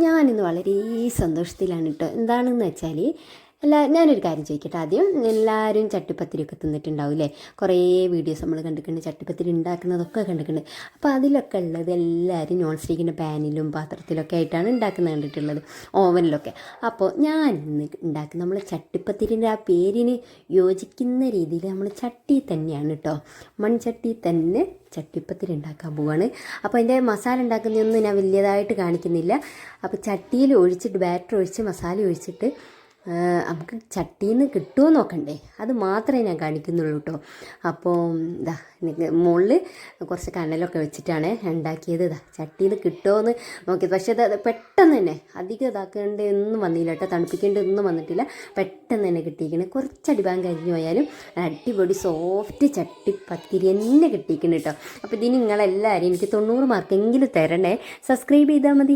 ഞാനിന്ന് വളരെ സന്തോഷത്തിലാണ് കേട്ടോ. എന്താണെന്ന് വെച്ചാൽ ഞാനൊരു കാര്യം ചോദിക്കട്ടെ. ആദ്യം എല്ലാവരും ചട്ടിപ്പത്തിരിയൊക്കെ തിന്നിട്ടുണ്ടാവില്ലേ? കുറേ വീഡിയോസ് നമ്മൾ കണ്ടിട്ടുണ്ട്, ചട്ടിപ്പത്തിരി ഉണ്ടാക്കുന്നതൊക്കെ കണ്ടിട്ടുണ്ട്. അപ്പോൾ അതിലൊക്കെ ഉള്ളത് എല്ലാവരും നോൺ സ്റ്റിക്കിൻ്റെ പാനിലും പാത്രത്തിലൊക്കെ ആയിട്ടാണ് ഉണ്ടാക്കുന്നത് കണ്ടിട്ടുള്ളത്, ഓവനിലൊക്കെ. അപ്പോൾ ഞാൻ ഇന്ന് ഉണ്ടാക്കുന്ന നമ്മൾ ചട്ടിപ്പത്തിരിൻ്റെ ആ പേരിന് യോജിക്കുന്ന രീതിയിൽ നമ്മൾ ചട്ടി തന്നെയാണ് കേട്ടോ, മൺചട്ടി തന്നെ ചട്ടിപ്പത്തിരി ഉണ്ടാക്കാൻ പോവാണ്. അപ്പോൾ അതിൻ്റെ മസാല ഉണ്ടാക്കുന്നതൊന്നും ഞാൻ വലിയതായിട്ട് കാണിക്കുന്നില്ല. അപ്പോൾ ചട്ടിയിൽ ഒഴിച്ചിട്ട് ബാറ്റർ ഒഴിച്ച് മസാല ഒഴിച്ചിട്ട് നമുക്ക് ചട്ടിയിൽ നിന്ന് കിട്ടുമോ നോക്കണ്ടേ, അത് മാത്രമേ ഞാൻ കാണിക്കുന്നുള്ളൂ കേട്ടോ. അപ്പോൾ ഇതാ മുകളിൽ കുറച്ച് കനലൊക്കെ വെച്ചിട്ടാണ് ഉണ്ടാക്കിയത്. ഇതാ ചട്ടിയിൽ നിന്ന് കിട്ടുമോ എന്ന് നോക്കിയത്. പക്ഷേ അത് പെട്ടെന്ന് തന്നെ അധികം ഇതാക്കേണ്ട ഒന്നും വന്നില്ല കേട്ടോ, തണുപ്പിക്കേണ്ടതൊന്നും വന്നിട്ടില്ല. പെട്ടെന്ന് തന്നെ കിട്ടിയിരിക്കണേ. കുറച്ച് അടിഭാഗം കരിഞ്ഞു പോയാലും അടിപൊളി സോഫ്റ്റ് ചട്ടിപ്പത്തിരി തന്നെ കിട്ടിയിരിക്കണം കേട്ടോ. അപ്പോൾ ഇതിന് നിങ്ങളെല്ലാവരും എനിക്ക് 90 മാർക്കെങ്കിലും തരണേ. സബ്സ്ക്രൈബ് ചെയ്താൽ മതി.